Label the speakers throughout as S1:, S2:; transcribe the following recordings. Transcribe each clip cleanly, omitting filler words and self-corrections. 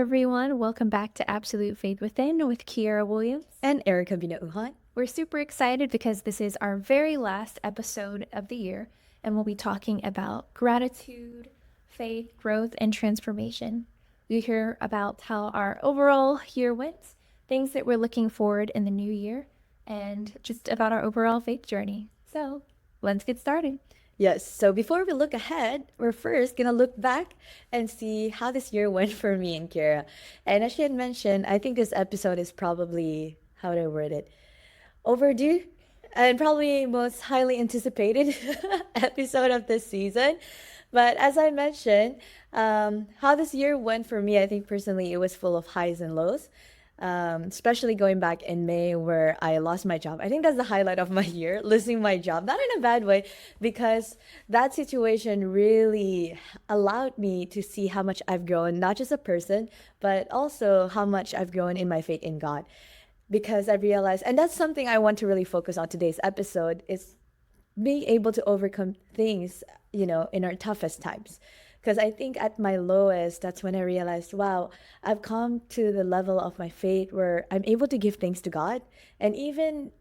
S1: everyone. Welcome back to Absolute Faith Within with Kiera Williams.
S2: And Erica binauhan.
S1: We're super excited because this is our very last episode of the year, and we'll be talking about gratitude, faith, growth, and transformation. We hear about how our overall year went, things that we're looking forward in the new year, and just about our overall faith journey. So let's get started.
S2: Yes, so before we look ahead, we're first gonna look back and see how this year went for me and Kira. And as she had mentioned, I think this episode is probably, how do I word it? Overdue and probably most highly anticipated episode of this season. But as I mentioned, how this year went for me, I think personally it was full of highs and lows. Especially going back in May where I lost my job. I think that's the highlight of my year, losing my job. Not in a bad way, because that situation really allowed me to see how much I've grown, not just a person, but also how much I've grown in my faith in God. Because I realized, and that's something I want to really focus on today's episode, is being able to overcome things, in our toughest times. Because I think at my lowest, that's when I realized, wow, I've come to the level of my faith where I'm able to give thanks to God and even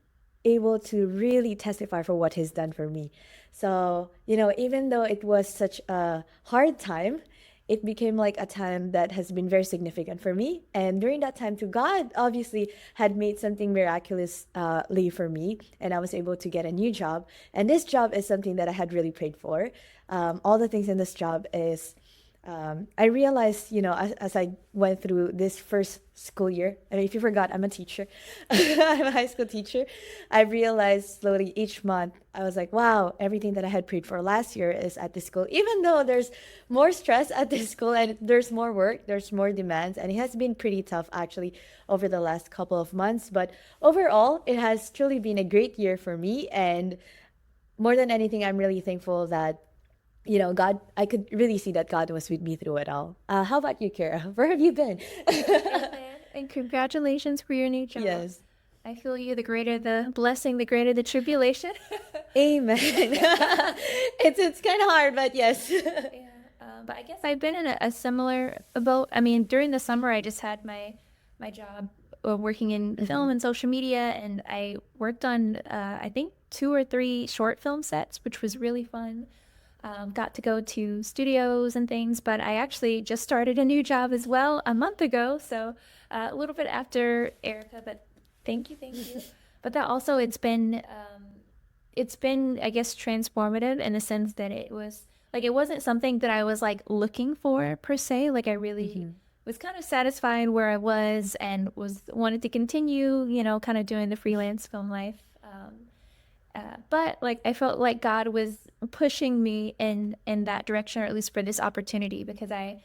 S2: able to really testify for what He's done for me. So, even though it was such a hard time, it became like a time that has been very significant for me. And during that time, too, God obviously had made something miraculously for me, and I was able to get a new job. And this job is something that I had really prayed for. All the things in this job is I realized, as I went through this first school year, I mean, if you forgot, I'm a teacher. I'm a high school teacher. I realized slowly each month, I was like, wow, everything that I had prayed for last year is at this school. Even though there's more stress at this school and there's more work, there's more demands, and it has been pretty tough actually over the last couple of months. But overall, it has truly been a great year for me. And more than anything, I'm really thankful that God, I could really see that God was with me through it all. How about you, Kara? Where have you been?
S1: Amen. And congratulations for your new job.
S2: Yes.
S1: I feel you. The greater the blessing, the greater the tribulation.
S2: Amen. It's kind of hard, but yes.
S1: Yeah. But I guess I've been in a similar boat. I mean, during the summer, I just had my job working in film and social media, and I worked on I think 2 or 3 short film sets, which was really fun. Got to go to studios and things, but I actually just started a new job as well a month ago. So a little bit after Erica, but thank you. But that also, it's been, I guess, transformative in the sense that it was like, it wasn't something that I was like looking for per se. Like I really was kind of satisfied where I was and was wanted to continue, kind of doing the freelance film life. But like I felt like God was pushing me in that direction, or at least for this opportunity, because I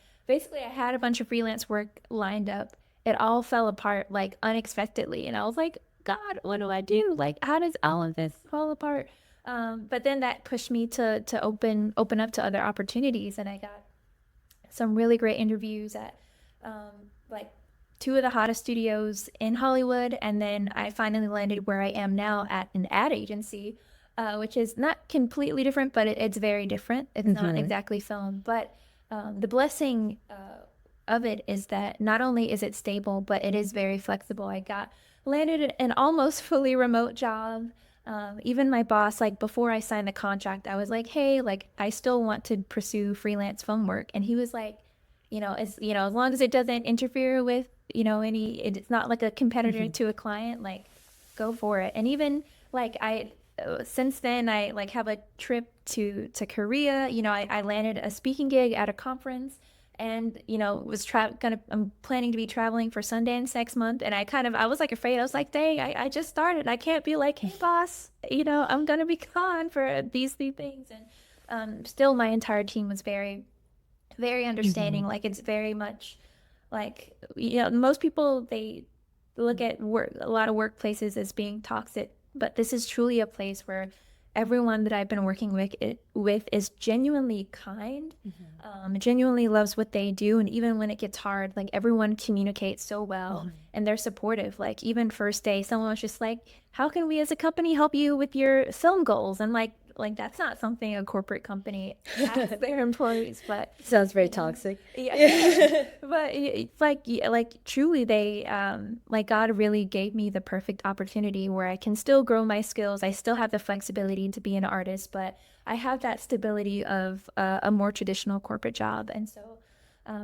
S1: had a bunch of freelance work lined up. It all fell apart like unexpectedly, and I was like, God, what do I do? Like, how does all of this fall apart? But then that pushed me to open up to other opportunities, and I got some really great interviews at like 2 of the hottest studios in Hollywood, and then I finally landed where I am now at an ad agency, which is not completely different, but it's very different. It's not exactly film, but the blessing of it is that not only is it stable, but it is very flexible. I got landed an almost fully remote job. Even my boss, like before I signed the contract, I was like, hey, like I still want to pursue freelance film work, and he was like, as long as it doesn't interfere with, it's not like a competitor to a client, like go for it. And even like since then I like have a trip to Korea. I landed a speaking gig at a conference, and I'm planning to be traveling for Sundance next month. And I was like afraid. I was like, dang, I just started. I can't be like, hey boss, I'm gonna be gone for these 3 things. And still my entire team was very very understanding. Like it's very much like, most people, they look at a lot of workplaces as being toxic, but this is truly a place where everyone that I've been working with is genuinely kind, genuinely loves what they do. And even when it gets hard, like everyone communicates so well and they're supportive. Like even first day, someone was just like, how can we as a company help you with your film goals? And like, like that's not something a corporate company asks their employees, but
S2: Sounds very
S1: you know,
S2: toxic.
S1: yeah. But like truly they like God really gave me the perfect opportunity where I can still grow my skills. I still have the flexibility to be an artist, but I have that stability of a more traditional corporate job. And so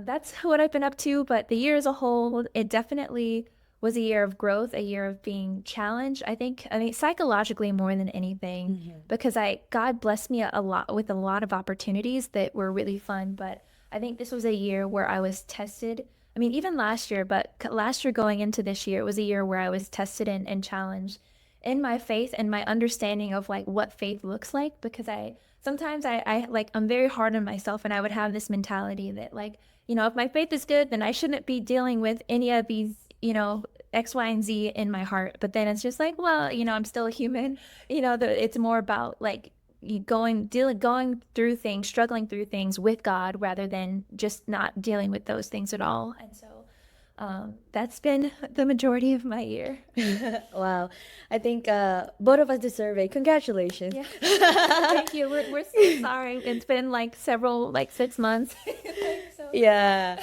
S1: that's what I've been up to. But the year as a whole, it definitely was a year of growth, a year of being challenged. I mean, psychologically more than anything, because God blessed me a lot with a lot of opportunities that were really fun. But I think this was a year where I was tested. I mean, even last year, but last year going into this year, it was a year where I was tested and challenged in my faith and my understanding of like what faith looks like. Because sometimes I like, I'm very hard on myself, and I would have this mentality that like, if my faith is good, then I shouldn't be dealing with any of these, X, Y, and Z in my heart. But then it's just like, well, I'm still a human. It's more about like you going through things, struggling through things with God rather than just not dealing with those things at all. And so that's been the majority of my year.
S2: Wow. I think both of us deserve a congratulations.
S1: Yeah. Thank you. We're so sorry. It's been like 6 months. So
S2: Yeah.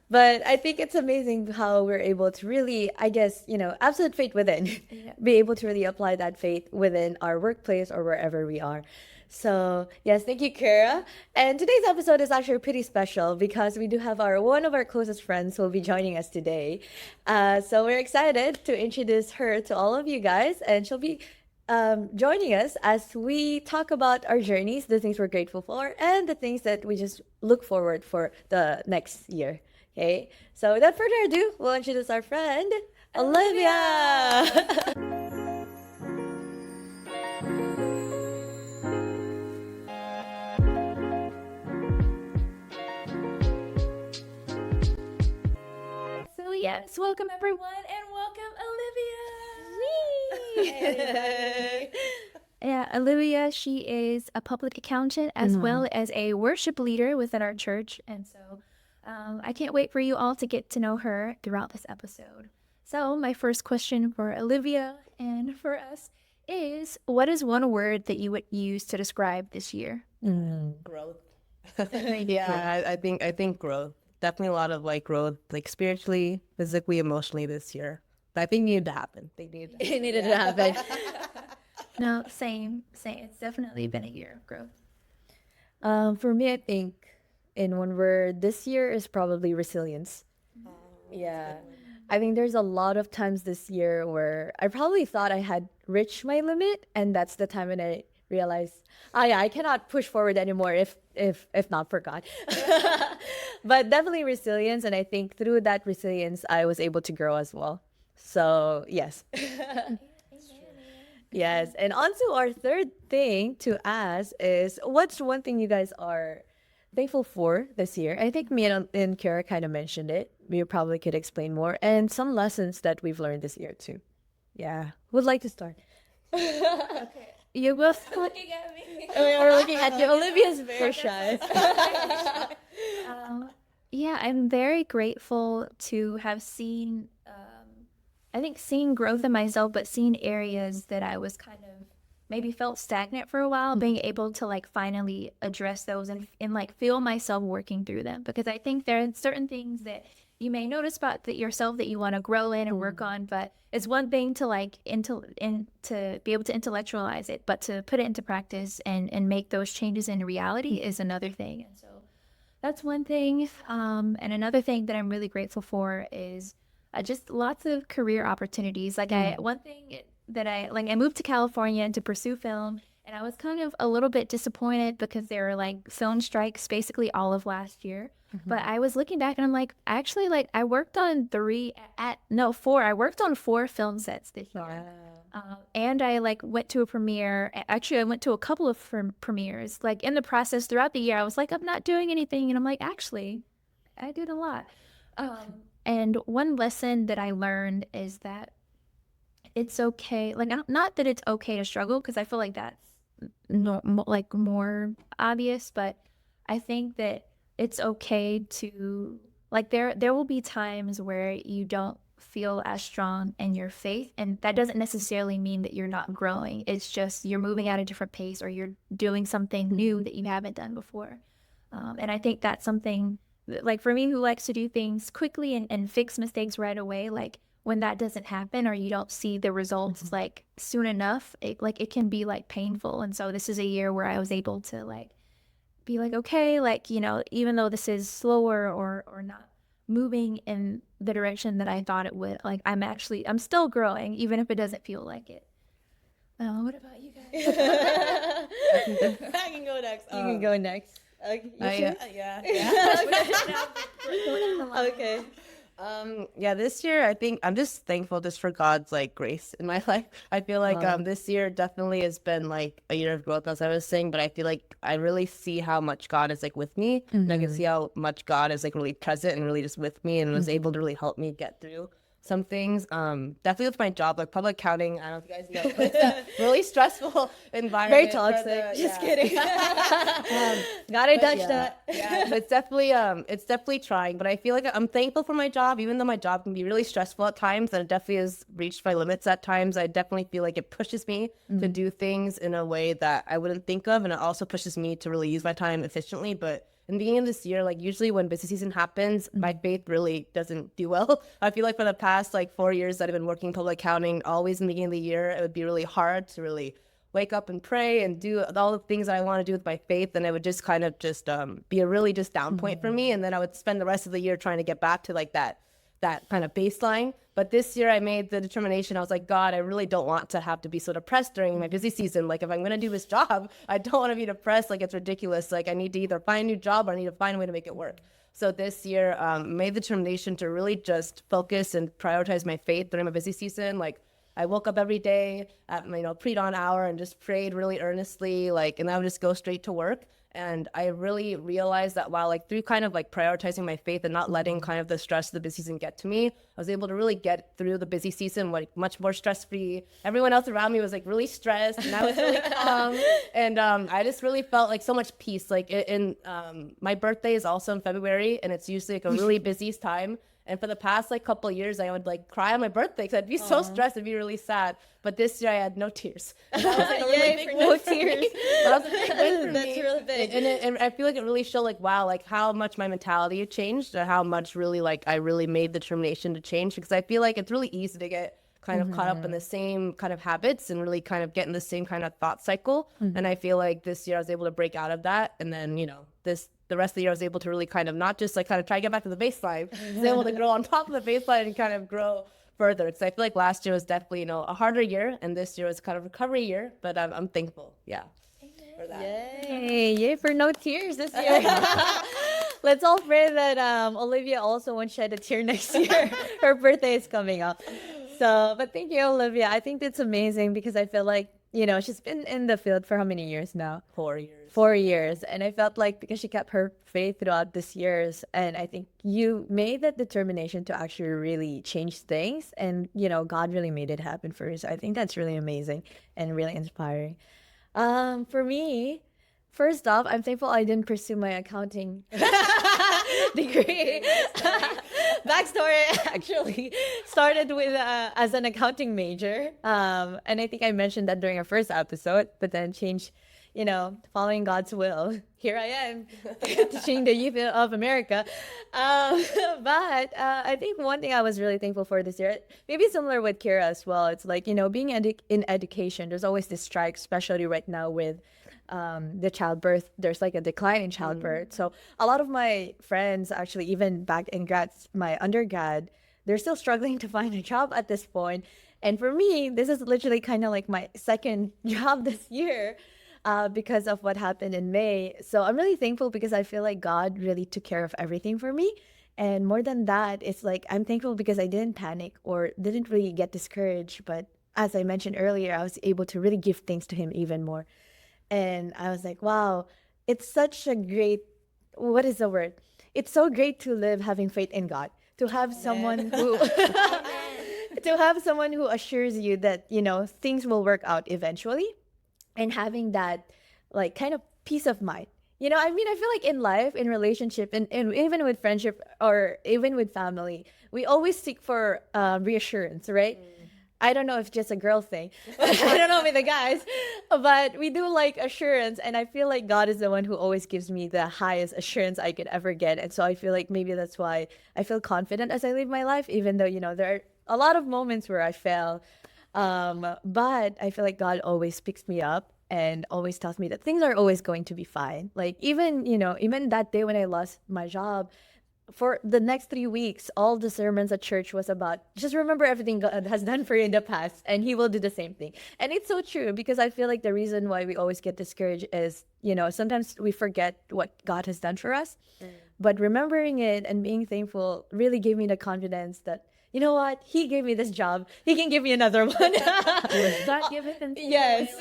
S2: But I think it's amazing how we're able to really, I guess, absolute faith within,
S1: yeah.
S2: be able to really apply that faith within our workplace or wherever we are. So, yes, thank you, Kara. And today's episode is actually pretty special because we do have one of our closest friends who will be joining us today. So we're excited to introduce her to all of you guys, and she'll be joining us as we talk about our journeys, the things we're grateful for, and the things that we just look forward for the next year. Okay, so without further ado, we'll introduce our friend, Olivia.
S1: So yes, welcome everyone, and welcome Olivia. Hey, everybody. Yeah, Olivia, she is a public accountant as well as a worship leader within our church. And so I can't wait for you all to get to know her throughout this episode. So, my first question for Olivia and for us is, what is one word that you would use to describe this year?
S3: Growth.
S2: Yeah.
S3: I think growth. Definitely a lot of like growth, like spiritually, physically, emotionally this year. But I think needed to happen. They needed to
S2: It needed to happen.
S1: No, same. It's definitely been a year of growth.
S2: For me, I think in one word, this year is probably resilience. Yeah. I think there's a lot of times this year where I probably thought I had reached my limit, and that's the time when I realized, oh yeah, I cannot push forward anymore if not for God. But definitely resilience, and I think through that resilience, I was able to grow as well. So yes. Yes, and on to our third thing to ask is, what's one thing you guys are thankful for this year? I think me and Kara kind of mentioned it. We probably could explain more, and some lessons that we've learned this year too. Yeah, would like to start.
S1: Okay. You're both looking at me.
S2: We're looking at you. Olivia's very shy.
S1: Yeah, I'm very grateful to have seen, I think, seeing growth in myself, but seeing areas that I was kind of maybe felt stagnant for a while, being able to like finally address those and like feel myself working through them. Because I think there are certain things that you may notice about that yourself that you want to grow in and work on, but it's one thing to like to be able to intellectualize it, but to put it into practice and make those changes in reality is another thing. And so that's one thing. And another thing that I'm really grateful for is just lots of career opportunities. Like one thing that I moved to California to pursue film, and I was kind of a little bit disappointed because there were like film strikes basically all of last year. But I was looking back and I'm like, actually, like I worked on four. I worked on 4 film sets this year. And I like went to a premiere. Actually, I went to a couple of premieres. Like in the process throughout the year, I was like, I'm not doing anything. And I'm like, actually, I did a lot. And one lesson that I learned is that it's okay. Like, not that it's okay to struggle, because I feel like that's like more obvious, but I think that it's okay to like there will be times where you don't feel as strong in your faith. And that doesn't necessarily mean that you're not growing. It's just you're moving at a different pace, or you're doing something new that you haven't done before. And I think that's something like for me, who likes to do things quickly and fix mistakes right away, like when that doesn't happen or you don't see the results like soon enough, it can be like painful. And so this is a year where I was able to like be like, okay, like, even though this is slower or not moving in the direction that I thought it would, like I'm still growing, even if it doesn't feel like it. What about you guys?
S3: I can go next.
S2: You can go next. Okay.
S3: Yeah.
S2: Okay.
S3: Yeah, this year I think I'm just thankful just for God's like grace in my life. I feel like this year definitely has been like a year of growth, as I was saying, but I feel like I really see how much God is like with me, and I can see how much God is like really present and really just with me, and was able to really help me get through some things. Definitely with my job, like public accounting. I don't know if you guys know, but it's a really stressful environment.
S2: Very toxic. Just kidding. Gotta touch that.
S3: Yeah, but it's definitely trying. But I feel like I'm thankful for my job, even though my job can be really stressful at times, and it definitely has reached my limits at times. I definitely feel like it pushes me to do things in a way that I wouldn't think of, and it also pushes me to really use my time efficiently. But in the beginning of this year, like usually when busy season happens, my faith really doesn't do well. I feel like for the past like 4 years that I've been working public accounting, always in the beginning of the year, it would be really hard to really wake up and pray and do all the things that I want to do with my faith. And it would just kind of just be a really just down point for me. And then I would spend the rest of the year trying to get back to like that kind of baseline. But this year I made the determination. I was like, God, I really don't want to have to be so depressed during my busy season. Like if I'm going to do this job, I don't want to be depressed. Like it's ridiculous. Like I need to either find a new job or I need to find a way to make it work. So this year made the determination to really just focus and prioritize my faith during my busy season. Like I woke up every day at pre-dawn hour and just prayed really earnestly, and I would just go straight to work. And I really realized that while through kind of prioritizing my faith and not letting kind of the stress of the busy season get to me, I was able to really get through the busy season much more stress-free. Everyone else around me was really stressed, and I was really calm. And I just really felt so much peace. My birthday is also in February, and it's usually a really busy time. And for the past couple of years, I would cry on my birthday because I'd be so stressed, I'd be really sad. But this year I had no tears. And that was a really big
S2: no tears.
S3: That was a big win for me.
S2: That's really big.
S3: And I feel like it really showed wow, how much my mentality had changed, and how much really I really made the determination to change, because I feel like it's really easy to get kind of caught up in the same kind of habits and really kind of get in the same kind of thought cycle. And I feel like this year I was able to break out of that. And then, the rest of the year I was able to really kind of not just kind of try to get back to the baseline. I was able to grow on top of the baseline and kind of grow further. Because I feel like last year was definitely, a harder year, and this year was kind of a recovery year, but I'm thankful. Yeah. For that.
S2: Yay for no tears this year. Let's all pray that Olivia also won't shed a tear next year. Her birthday is coming up. So, but thank you, Olivia. I think that's amazing, because I feel like, she's been in the field for how many years now?
S3: 4 years.
S2: 4 years. And I felt like because she kept her faith throughout these years, and I think you made that determination to actually really change things, and, God really made it happen for you. So I think that's really amazing and really inspiring. For me, first off, I'm thankful I didn't pursue my accounting degree. Backstory, actually started with as an accounting major, and I think I mentioned that during our first episode, but then changed, following God's will. Here I am teaching the youth of America. But I think one thing I was really thankful for this year, maybe similar with Kira as well, it's being in education, there's always this strike, especially right now with the childbirth. There's a decline in childbirth. So a lot of my friends, actually, even back in my undergrad, they're still struggling to find a job at this point. And for me, this is literally kind of my second job this year, because of what happened in May. So I'm really thankful, because I feel like God really took care of everything for me. And more than that, it's I'm thankful because I didn't panic or didn't really get discouraged. But as I mentioned earlier, I was able to really give thanks to Him even more. And I was like, wow, it's such a great, what is the word? It's so great to live having faith in God, to have someone who to have someone who assures you that, things will work out eventually, and having that kind of peace of mind. I feel like in life, in relationship, and even with friendship, or even with family, we always seek for reassurance, right? I don't know if it's just a girl thing. I don't know with the guys, but we do like assurance, and I feel like God is the one who always gives me the highest assurance I could ever get. And so I feel like maybe that's why I feel confident as I live my life, even though there are a lot of moments where I fail. But I feel like God always picks me up and always tells me that things are always going to be fine. Like even that day when I lost my job, for the next 3 weeks, all the sermons at church was about just remember everything God has done for you in the past, and He will do the same thing. And it's so true because I feel like the reason why we always get discouraged is, sometimes we forget what God has done for us. But remembering it and being thankful really gave me the confidence that, you know what, He gave me this job. He can give me another one.
S1: God giveth and
S2: Yes.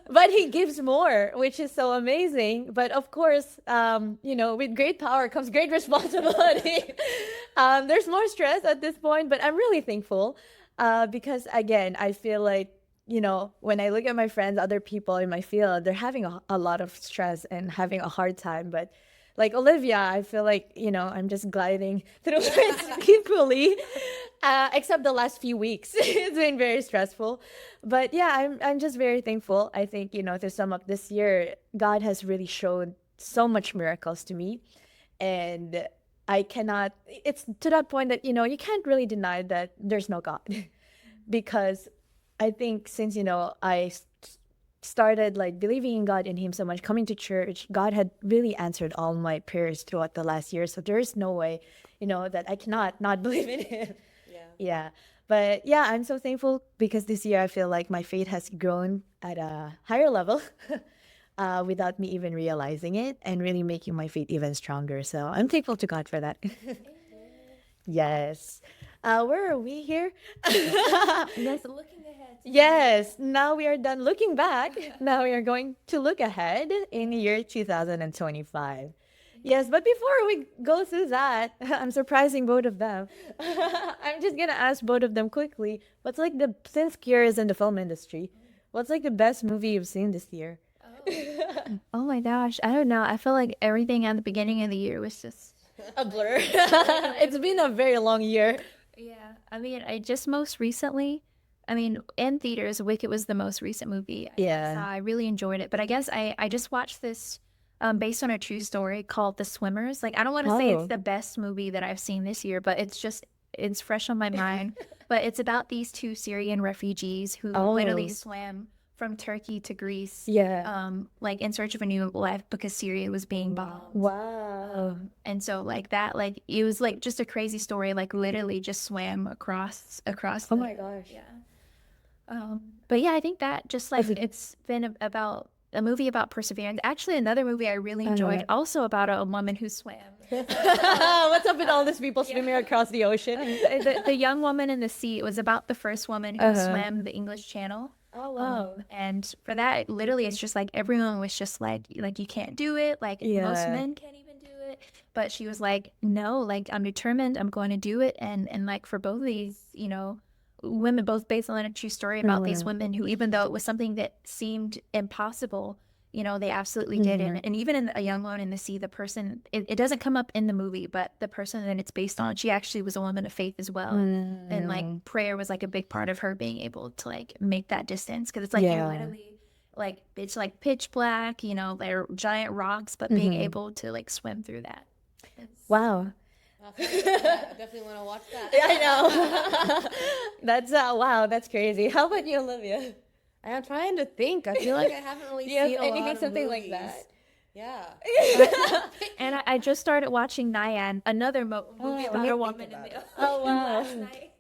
S2: But He gives more, which is so amazing. But of course, with great power comes great responsibility. There's more stress at this point, but I'm really thankful because, again, I feel like, when I look at my friends, other people in my field, they're having a lot of stress and having a hard time. But like Olivia, I feel like, I'm just gliding through it peacefully, except the last few weeks. It's been very stressful. But yeah, I'm just very thankful. I think, to sum up this year, God has really shown so much miracles to me. And it's to that point that, you can't really deny that there's no God. Because I think since, I started like believing in God, in Him so much, coming to church, God had really answered all my prayers throughout the last year. So there is no way, that I cannot not believe in Him. Yeah. But yeah, I'm so thankful because this year I feel like my faith has grown at a higher level without me even realizing it, and really making my faith even stronger. So I'm thankful to God for that. Yes. Where are we here?
S1: Yes, looking ahead.
S2: Yes, now we are done looking back. Now we are going to look ahead in the year 2025. Yes, but before we go through that, I'm surprising both of them. I'm just gonna ask both of them quickly. Since Kiera is in the film industry, what's like the best movie you've seen this year?
S1: Oh my gosh, I don't know. I feel like everything at the beginning of the year was just
S2: A blur. It's been a very long year.
S1: yeah. I mean, in theaters, Wicked was the most recent movie
S2: Yeah.
S1: saw. I really enjoyed it, but I guess I just watched this based on a true story called The Swimmers. Like, I don't want to say
S2: Oh.
S1: it's the best movie that I've seen this year, but it's fresh on my mind. But it's about these two Syrian refugees who literally
S2: Oh.
S1: swam from Turkey to Greece,
S2: Yeah.
S1: like in search of a new life because Syria was being bombed.
S2: Wow.
S1: And so like that, like it was like just a crazy story, like literally just swam across
S2: Oh my gosh.
S1: yeah. But yeah, I think that just like it's been about a movie about perseverance. Actually, another movie I really enjoyed, also about a woman who swam.
S2: What's up with all these people swimming across the ocean?
S1: The young woman in the sea. It was about the first woman who swam the English Channel.
S2: Oh wow.
S1: And for that, literally, it's just like everyone was just like you can't do it. Like most
S2: Yeah.
S1: men can't even do it. But she was like, no, like I'm determined. I'm going to do it. And like for both of these, women, both based on a true story about these women who, even though it was something that seemed impossible, they absolutely did it. And even in A Young Woman in the Sea, the person, it doesn't come up in the movie, but the person that it's based on, she actually was a woman of faith as well. And like prayer was like a big part of her being able to like make that distance. Cause it's like,
S2: Yeah.
S1: you're literally like, it's like pitch black, they're giant rocks, but being able to like swim through that.
S2: Wow.
S3: I definitely want to watch that.
S2: Yeah, I know. That's wow, that's crazy. How about you, Olivia?
S3: I'm trying to think. I feel like I haven't really
S2: Do you have
S3: seen a
S2: anything
S3: lot of
S2: something like
S3: movies.
S2: that?
S3: Yeah.
S1: And I just started watching Nyan, another movie about a woman in the
S2: Oh wow.
S1: last night.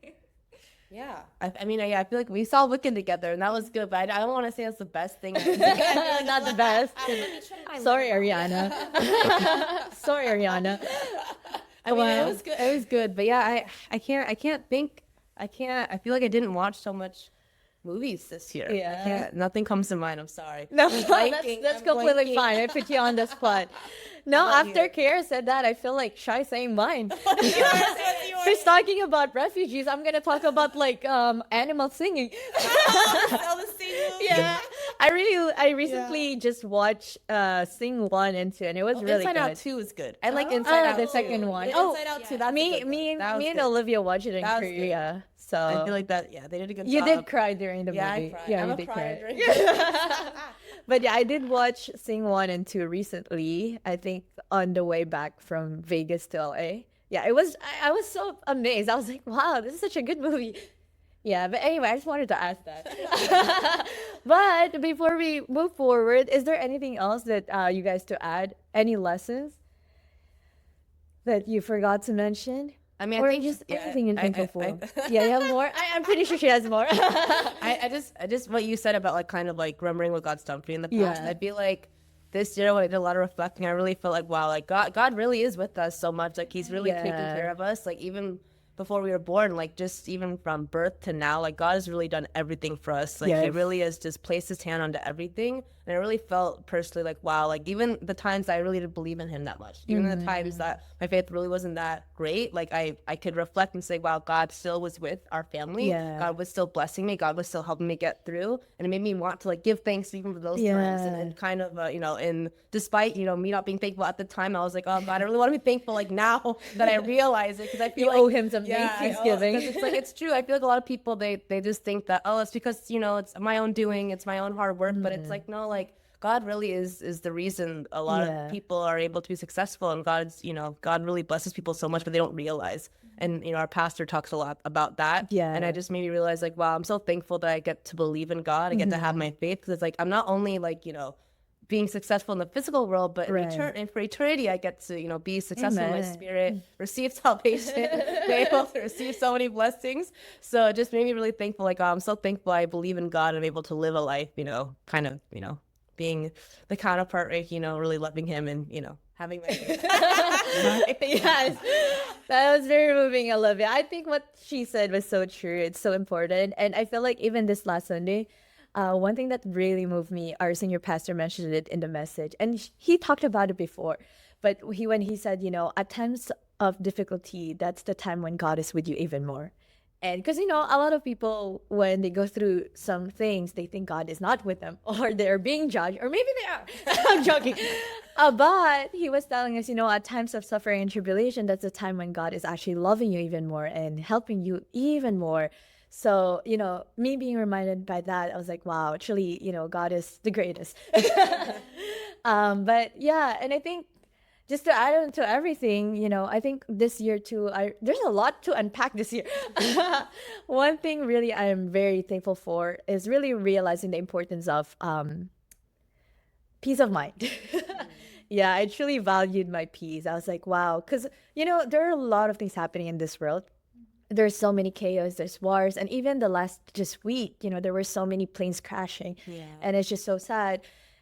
S3: Yeah. I feel like we saw Wicked together, and that was good, but I don't want to say it's the best thing. I feel like
S2: Not the best. Sorry, Ariana. Sorry, Ariana.
S3: it was good. It was good, but yeah, I can't think. I feel like I didn't watch so much movies this year.
S2: Yeah.
S3: Nothing comes to mind. I'm sorry.
S2: No,
S3: I'm blanking,
S2: that's
S3: I'm
S2: completely
S3: blanking.
S2: fine. I put you on the spot. No,
S3: about
S2: after
S3: you?
S2: Kiera said that, I feel like shy saying mine. He's talking about refugees. I'm gonna talk about like animal singing. Yeah, I recently just watched Sing 1 and 2, and it was really
S3: Inside
S2: good.
S3: Out 2 is good. I like Inside Out
S2: The
S3: too.
S2: second one.
S3: Inside Out 2. That's
S2: me,
S3: a good one.
S2: me,
S3: That was
S2: me and
S3: good.
S2: Olivia watched it in
S3: That was good.
S2: Korea. So
S3: I feel like that. Yeah, they did a good
S2: you
S3: job.
S2: did cry during the
S3: Yeah,
S2: movie.
S3: I cried.
S2: Yeah,
S3: I'm
S2: you
S3: a
S2: did
S3: crier
S2: cry.
S3: during
S2: But yeah, I did watch Sing 1 and 2 recently. I think on the way back from Vegas to LA. Yeah, it was. I was so amazed. I was like, wow, this is such a good movie. Yeah, but anyway, I just wanted to ask that. But before we move forward, is there anything else that you guys to add? Any lessons that you forgot to mention?
S3: I mean,
S2: Or
S3: I think
S2: just
S3: yeah,
S2: anything you're thankful for?
S3: I-
S2: Yeah, you have more? I'm pretty sure she has more.
S3: I just what you said about like kind of like remembering what God's done for you in the past.
S2: Yeah.
S3: I feel like this year when I did a lot of reflecting, I really felt like wow, like God really is with us so much. Like He's really taking
S2: Yeah.
S3: care of us. Like even before we were born, like just even from birth to now, like God has really done everything for us. Like He
S2: Yes.
S3: really has just placed His hand onto everything. And I really felt personally like wow, like even the times I really didn't believe in Him that much, even the times that my faith really wasn't that great, like I could reflect and say wow, God still was with our family.
S2: Yeah.
S3: God was still blessing me. God was still helping me get through, and it made me want to like give thanks even for those times. And kind of you know, and despite you know me not being thankful at the time, I was like, oh God, I really want to be thankful like now that I realize it because I feel
S2: You
S3: like
S2: owe Him some
S3: yeah,
S2: Thanksgiving.
S3: 'cause it's like it's true. I feel like a lot of people they just think that oh it's because you know it's my own doing, it's my own hard work, but it's like no, like God really is the reason a lot
S2: Yeah.
S3: of people are able to be successful, and God's you know God really blesses people so much, but they don't realize. And you know our pastor talks a lot about that.
S2: Yeah.
S3: And I just made me realize like wow, I'm so thankful that I get to believe in God. I get to have my faith because it's like I'm not only like you know being successful in the physical world, but
S2: Right.
S3: and for eternity, I get to, you know, be successful in my
S2: Amen.
S3: spirit, receive salvation, be able to receive so many blessings. So it just made me really thankful. Like, I'm so thankful I believe in God and I'm able to live a life, you know, kind of, you know, being the counterpart, right, you know, really loving Him and, you know, having my
S2: Yes, that was very moving, Olivia. I think what she said was so true. It's so important. And I feel like even this last Sunday, one thing that really moved me, our senior pastor mentioned it in the message, and he talked about it before. But when he said, you know, at times of difficulty, that's the time when God is with you even more. And because, you know, a lot of people, when they go through some things, they think God is not with them or they're being judged, or maybe they are. I'm joking. But he was telling us, you know, at times of suffering and tribulation, that's the time when God is actually loving you even more and helping you even more. So, you know, me being reminded by that, I was like, wow, actually, you know, God is the greatest. But yeah, and I think just to add on to everything, you know, I think this year too, there's a lot to unpack this year. One thing really I am very thankful for is really realizing the importance of peace of mind. Yeah, I truly valued my peace. I was like, wow, because, you know, there are a lot of things happening in this world. There's so many chaos, there's wars, and even the last just week, you know, there were so many planes crashing.
S3: Yeah.
S2: And it's just so sad.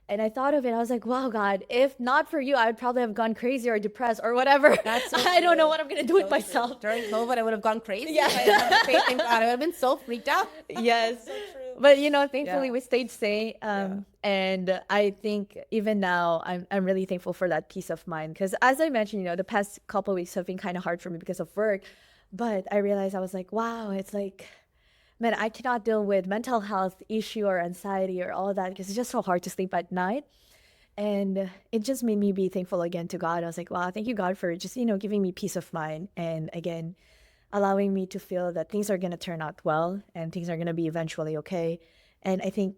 S2: And I thought of it, I was like, wow, God, if not for you, I would probably have gone crazy or depressed or whatever.
S3: That's so
S2: I don't know
S3: true.
S2: what I'm going to do with myself.
S3: During COVID, I would have gone crazy.
S2: Yeah.
S3: If I didn't have the faith in God. I would have been so freaked out.
S2: Yes. But, you know, thankfully
S3: Yeah.
S2: we stayed safe. And I think even now, I'm really thankful for that peace of mind. Because as I mentioned, you know, the past couple of weeks have been kind of hard for me because of work. But I realized I was like, wow, it's like, man, I cannot deal with mental health issue or anxiety or all of that because it's just so hard to sleep at night. And it just made me be thankful again to God. I was like, wow, thank you, God, for just, you know, giving me peace of mind. And again, allowing me to feel that things are going to turn out well and things are going to be eventually okay. And I think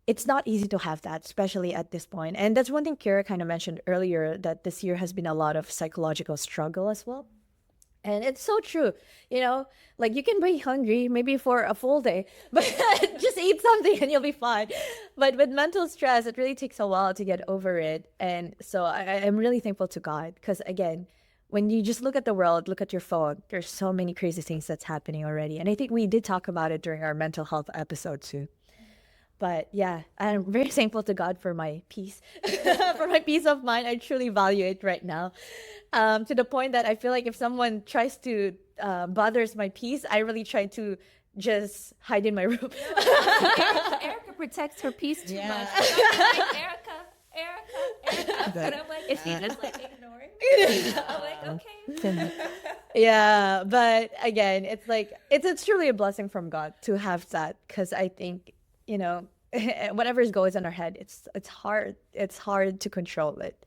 S2: it's not easy to have that, especially at this point. And that's one thing Kira kind of mentioned earlier, that this year has been a lot of psychological struggle as well. And it's so true, you know, like you can be hungry maybe for a full day, but just eat something and you'll be fine. But with mental stress, it really takes a while to get over it. And so I'm really thankful to God because, again, when you just look at the world, look at your phone, there's so many crazy things that's happening already. And I think we did talk about it during our mental health episode too. But yeah, I'm very thankful to God for my peace, for my peace of mind. I truly value it right now, to the point that I feel like if someone tries to bothers my peace, I really try to just hide in my room.
S1: Erica protects her peace too
S3: Yeah.
S1: much. I'm like, Erica. But I'm like, is he just like ignoring I'm like, okay.
S2: Yeah, but again, it's like it's truly a blessing from God to have that, because I think, you know, whatever is going on in our head, it's hard to control it.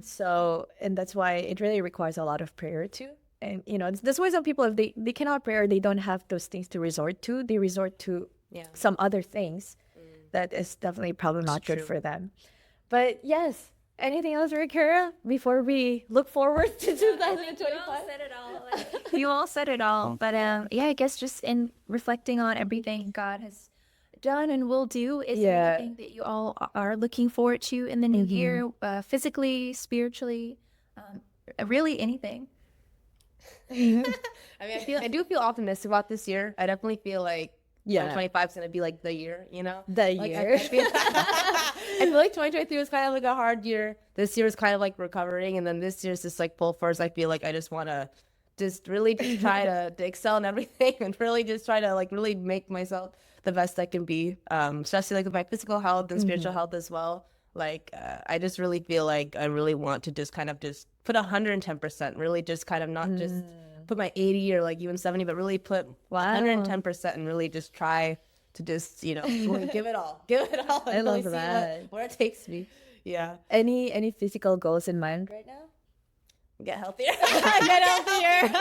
S2: So, and that's why it really requires a lot of prayer too. And you know, that's why some people, if they cannot pray or they don't have those things to resort to, they resort to
S3: Yeah.
S2: some other things that is definitely probably not good
S3: true.
S2: for them. But yes, anything else, Kara, before we look forward to
S1: You all
S2: 2025?
S1: said it all. You all said it all. But yeah, I guess just in reflecting on everything God has done and will do, is there
S2: Yeah.
S1: anything that you all are looking forward to in the new year, physically, spiritually, really anything?
S3: I mean, I do feel optimistic about this year. I definitely feel like
S2: Yeah.
S3: 2025 is gonna be like the year, you know.
S2: The
S3: Like,
S2: year.
S3: I feel like 2023 was kind of like a hard year. This year is kind of like recovering, and then this year's just like full force. I feel like I just want to just really just try to excel in everything and really just try to like really make myself the best I can be, especially like with my physical health and spiritual health as well. Like I just really feel like I really want to just kind of just put 110%, really just kind of not just put my 80 or like even 70, but really put 110% and really just try to just, you know, give it all. Give it all.
S2: I
S3: and
S2: love
S3: really see
S2: that.
S3: where it takes me. Yeah.
S2: Any physical goals in mind right now?
S3: Get healthier.
S2: Get healthier.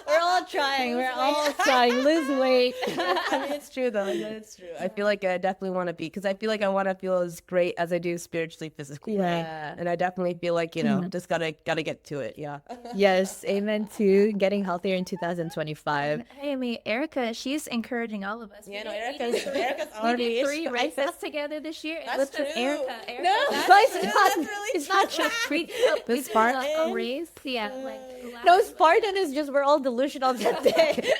S2: We're all trying. We're all trying. Lose weight.
S3: I mean, it's true though. It's true. I feel like I definitely want to be, because I feel like I want to feel as great as I do spiritually, physically.
S2: Yeah.
S3: And I definitely feel like, you know, just gotta get to it. Yeah.
S2: Yes, amen to getting healthier in 2025.
S1: Hey, I mean, Erica, she's encouraging all of us.
S3: Yeah, no,
S1: We
S3: Erica's
S1: did
S3: already
S1: 3 races together this year. And
S3: That's
S1: with
S3: true.
S1: Erica.
S2: No,
S1: That's
S2: but it's
S1: true.
S2: not.
S3: really
S2: It's not just
S1: We
S3: This
S1: did
S3: part-
S1: a race. Yeah, like
S2: no, Spartan is just we're all delusional that day.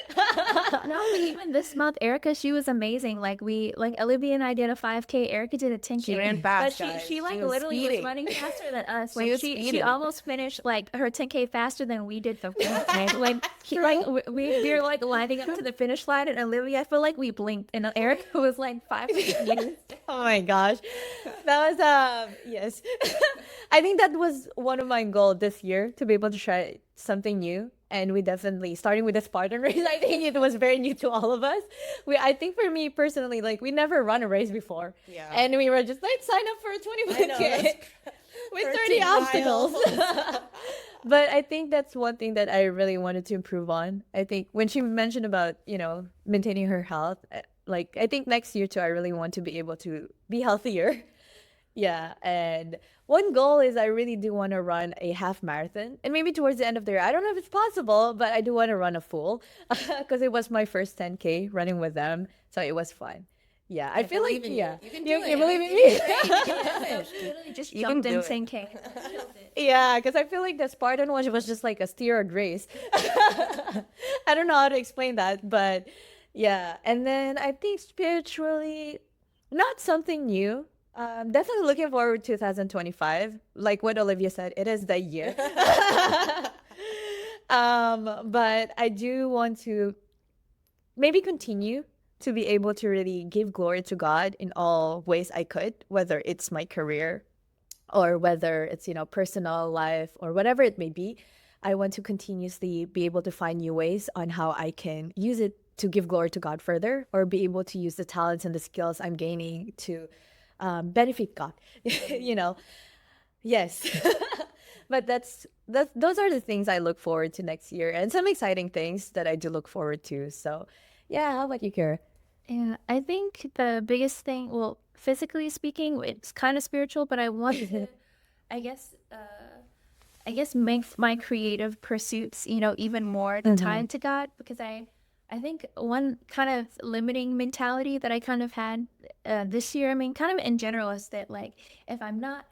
S1: no, even this month, Erica, she was amazing. Like Olivia and I did a 5K. Erica did a 10K.
S3: She ran fast,
S1: but
S3: guys.
S1: she like
S3: She was
S1: literally
S3: speeding.
S1: was running faster than us.
S3: She
S1: Like,
S3: was
S1: she
S3: speeding.
S1: almost finished like her 10K faster than we did the 5K. Like we were like lining up to the finish line, and Olivia, I feel like we blinked, and Erica was like 5 meters.
S2: Oh my gosh. That was yes. I think that was one of my goals this year, to be able to try something new. And we definitely, starting with the Spartan race, I think it was very new to all of us. I think for me personally, like we never run a race before.
S3: Yeah.
S2: And we were just like, sign up for a 21K with 30
S3: 13
S2: obstacles.
S3: miles.
S2: But I think that's one thing that I really wanted to improve on. I think when she mentioned about, you know, maintaining her health, like I think next year too, I really want to be able to be healthier. Yeah, and one goal is I really do want to run a half marathon, and maybe towards the end of the year. I don't know if it's possible, but I do want to run a full because it was my first 10K running with them, so it was fun. Yeah, I feel like
S3: believe in you.
S2: yeah,
S3: You can
S2: you
S3: do it.
S2: believe in
S3: You
S2: me.
S1: Literally just
S3: You can
S1: jumped in
S3: do it.
S1: 10K.
S2: Yeah, because I feel like the Spartan one was just like a steroid race. I don't know how to explain that, but yeah. And then I think spiritually, not something new. Definitely looking forward to 2025. Like what Olivia said, it is the year. But I do want to maybe continue to be able to really give glory to God in all ways I could, whether it's my career or whether it's, you know, personal life or whatever it may be. I want to continuously be able to find new ways on how I can use it to give glory to God further, or be able to use the talents and the skills I'm gaining to benefit God. You know, yes. But those are the things I look forward to next year, and some exciting things that I do look forward to. So, yeah. How about you, Kara?
S1: Yeah, I think the biggest thing, well, physically speaking, it's kind of spiritual, but I want to, I guess, make my creative pursuits, you know, even more tied to God, because I think one kind of limiting mentality that I kind of had this year, I mean, kind of in general, is that like if I'm not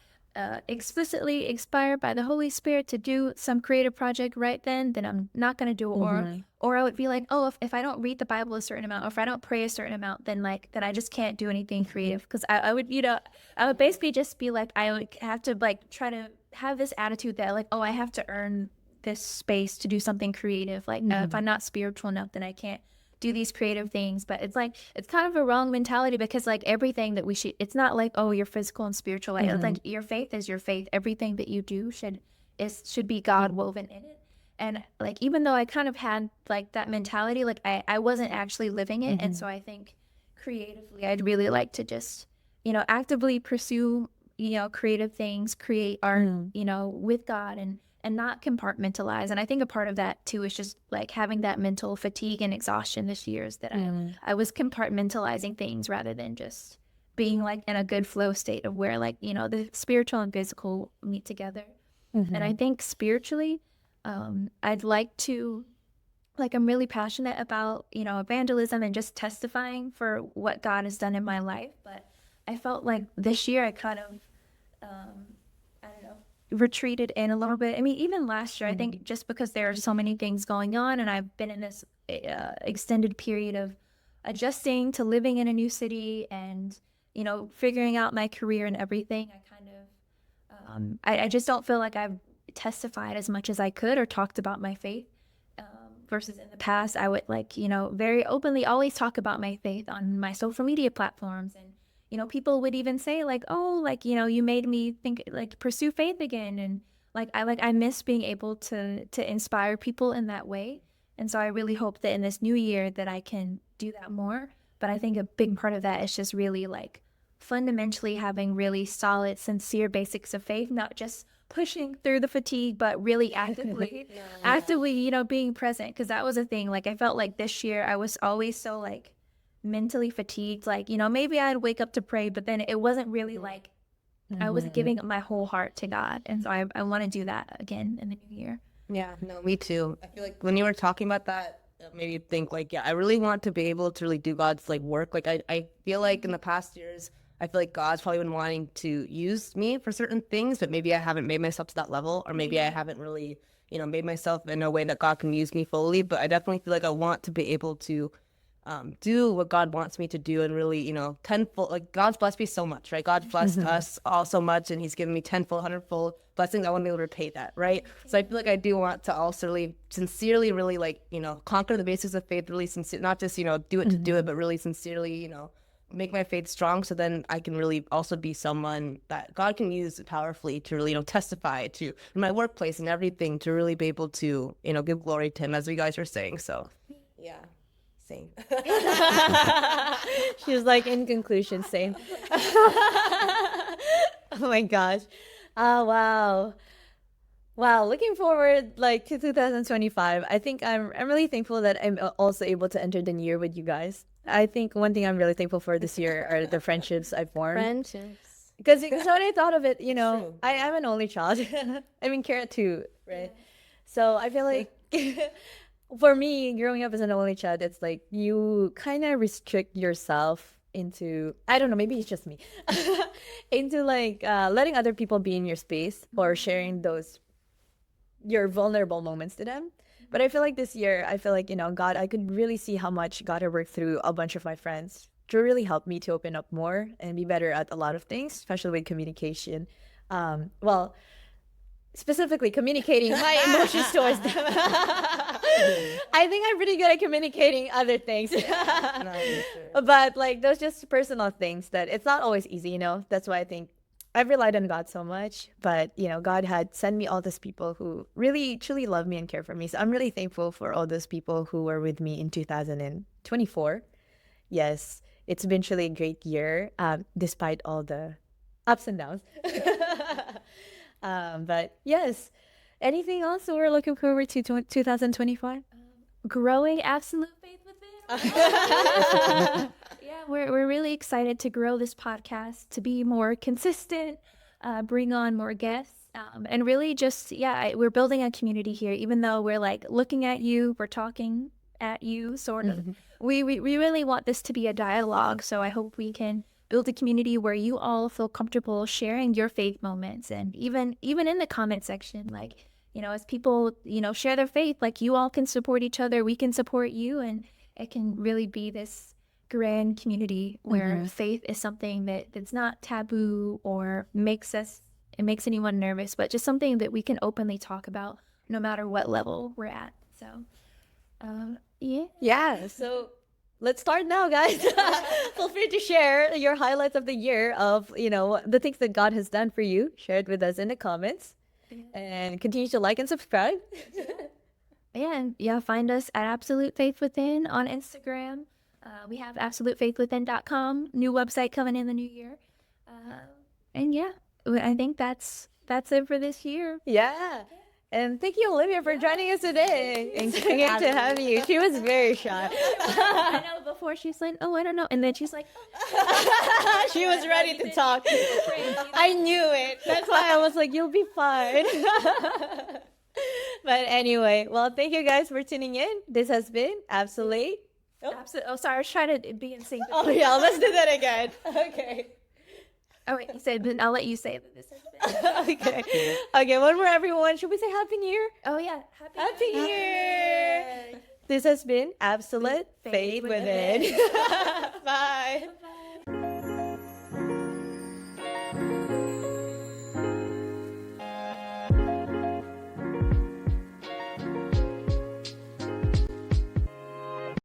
S1: explicitly inspired by the Holy Spirit to do some creative project right then I'm not going to do it. Or I would be like, oh, if I don't read the Bible a certain amount, or if I don't pray a certain amount, then I just can't do anything creative. Because I would, you know, I would basically just be like, I would have to like try to have this attitude that like, oh, I have to earn this space to do something creative. Like if I'm not spiritual enough, then I can't do these creative things. But it's like, it's kind of a wrong mentality, because like everything that we should, it's not like, oh, you're physical and spiritual. Like, it's like your faith is your faith. Everything that you do should should be God woven in it. And like, even though I kind of had like that mentality, like I wasn't actually living it. And so I think creatively, I'd really like to just, actively pursue, creative things, create art, with God, and not compartmentalize. And I think a part of that too is just like having that mental fatigue and exhaustion this year, is that I was compartmentalizing things rather than just being like in a good flow state of where like, the spiritual and physical meet together. And I think spiritually, I'd like to, like, I'm really passionate about, evangelism and just testifying for what God has done in my life. But I felt like this year I kind of, I don't know, retreated in a little bit. I mean, even last year, I think just because there are so many things going on and I've been in this extended period of adjusting to living in a new city and, figuring out my career and everything, I kind of, I just don't feel like I've testified as much as I could or talked about my faith. Versus in the past, I would very openly always talk about my faith on my social media platforms. And, people would even say like, oh, like, you made me think, like, pursue faith again. And I miss being able to inspire people in that way. And so I really hope that in this new year that I can do that more. But I think a big part of that is just really like fundamentally having really solid, sincere basics of faith, not just pushing through the fatigue, but really actively, being present. Because that was a thing. Like, I felt like this year I was always so like mentally fatigued. Like, maybe I'd wake up to pray, but then it wasn't really like I was giving my whole heart to God. And so I want to do that again in the new year.
S3: Yeah, no, me too. I feel like when you were talking about that, it made me think like, yeah, I really want to be able to really do God's like work. Like I feel like in the past years, I feel like God's probably been wanting to use me for certain things, but maybe I haven't made myself to that level, or maybe I haven't really, made myself in a way that God can use me fully. But I definitely feel like I want to be able to do what God wants me to do, and really, tenfold. Like, God's blessed me so much, right? God's blessed us all so much, and He's given me tenfold, hundredfold blessings. I want to be able to repay that, right? So I feel like I do want to also really sincerely, really like, conquer the basics of faith, really sincere, not just, do it to do it, but really sincerely, make my faith strong, so then I can really also be someone that God can use powerfully to really, testify to in my workplace and everything, to really be able to, give glory to Him, as you guys were saying. So, yeah. Same.
S2: She was like, in conclusion, same. Oh my gosh. Oh, wow. Wow, looking forward like to 2025. I think I'm really thankful that I'm also able to enter the new year with you guys. I think one thing I'm really thankful for this year are the friendships I've formed.
S3: Friendships.
S2: Because when I thought of it,
S3: True.
S2: I'm an only child. I mean, Kiera too, right? So I feel like for me, growing up as an only child, it's like you kind of restrict yourself into, I don't know, maybe it's just me, into like letting other people be in your space or sharing your vulnerable moments to them. But I feel like this year, God, I could really see how much God had worked through a bunch of my friends to really help me to open up more and be better at a lot of things, especially with communication. Well, specifically communicating my emotions towards them. I think I'm pretty good at communicating other things. But like those just personal things that it's not always easy, That's why I think I've relied on God so much, but God had sent me all those people who really truly love me and care for me. So I'm really thankful for all those people who were with me in 2024. Yes, it's been truly a great year, despite all the ups and downs. But yes, anything else we're looking forward to 2025?
S1: Growing absolute faith within. Yeah, we're really excited to grow this podcast, to be more consistent, bring on more guests, and really just, we're building a community here. Even though we're like looking at you, we're talking at you, sort of. We really want this to be a dialogue. So I hope we can build a community where you all feel comfortable sharing your faith moments, and even in the comment section, like, as people, share their faith, like, you all can support each other, we can support you, and it can really be this grand community where faith is something that's not taboo or makes anyone nervous, but just something that we can openly talk about no matter what level we're at. So
S2: So let's start now, guys. Feel free to share your highlights of the year of the things that God has done for you. Share it with us in the comments. And continue to like and subscribe.
S1: And yeah, find us at Absolute Faith Within on Instagram. We have absolutefaithwithin.com, new website coming in the new year. And yeah, I think that's it for this year.
S2: Yeah. And thank you, Olivia, for joining us today and coming here to have you. She was very shy.
S1: I know before she's like, oh, I don't know. And then she's like,
S2: She was ready to talk. I knew it. That's why I was like, you'll be fine. But anyway, well, thank you guys for tuning in. This has been Absolute.
S1: oh, sorry, I was trying to be in sync.
S2: Oh, yeah, let's do that again. Okay.
S1: Oh, wait, you said, but I'll let you say that this has been.
S2: Okay. Okay, one more, everyone. Should we say Happy New Year?
S1: Oh, yeah.
S2: Happy New Year. This has been Absolute Faith Within. Bye.
S1: Bye.